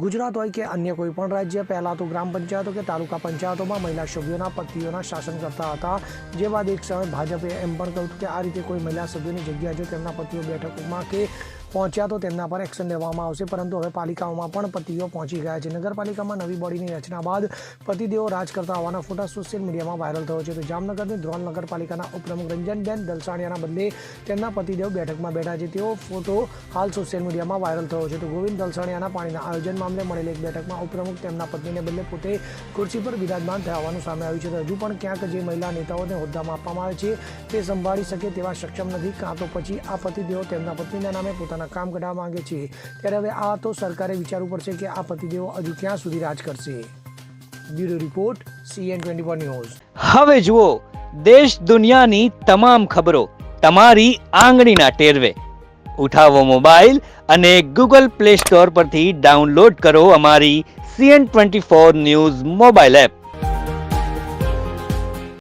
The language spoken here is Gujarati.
ગુજરાત હોય કે અન્ય કોઈ પણ રાજ્ય, પહેલાં તો ગ્રામ પંચાયતો કે તાલુકા પંચાયતોમાં મહિલા સભ્યોના પતિઓના શાસન કરતા હતા, જે બાદ એક સમય ભાજપે એમ પણ કહ્યું કે આ રીતે કોઈ મહિલા સભ્યોની જગ્યા જો તેમના પતિઓ બેઠકોમાં કે પહોંચ્યા તો તેમના પર એક્શન લેવામાં આવશે, પરંતુ હવે પાલિકાઓમાં પણ પતિઓ પહોંચી ગયા છે. નગરપાલિકામાં નવી બોડીની રચના બાદ પતિદેવો રાજ કરતા હોવાના ફોટા સોશિયલ મીડિયામાં વાયરલ થયો છે. તો જામનગરની ધ્રોલ નગરપાલિકાના ઉપપ્રમુખ રંજનબેન દલસાણિયાના બદલે તેમના પતિદેવ બેઠકમાં બેઠા છે. તેઓ ફોટો હાલ સોશિયલ મીડિયામાં વાયરલ થયો છે. તો ગોવિંદ દલસાણિયાના પાણીના આયોજન મામલે મળેલી એક બેઠકમાં ઉપપ્રમુખ તેમના પત્નીને બદલે પોતે ખુરશી પર બિરાજમાન થયા હોવાનું સામે આવ્યું છે. તો હજુ પણ ક્યાંક જે મહિલા નેતાઓને હોદ્દામાં આપવામાં આવે છે તે સંભાળી શકે તેવા સક્ષમ નથી, કાં તો પછી આ પતિદેવો તેમના પત્નીના નામે પોતાના કામ કઢાવવા માંગે છે. ત્યારે હવે આ તો સરકારે વિચારવું પડશે કે આ પતિદેવો હજુ ક્યાં સુધી રાજ કરશે. Bureau report, CN24 news. હવે જુઓ દેશ દુનિયાની તમામ ખબરો તમારી આંગળીના ટેરવે. ઉઠાવો મોબાઈલ અને Google Play Store પરથી ડાઉનલોડ કરો અમારી CN24 ન્યૂઝ મોબાઈલ એપ.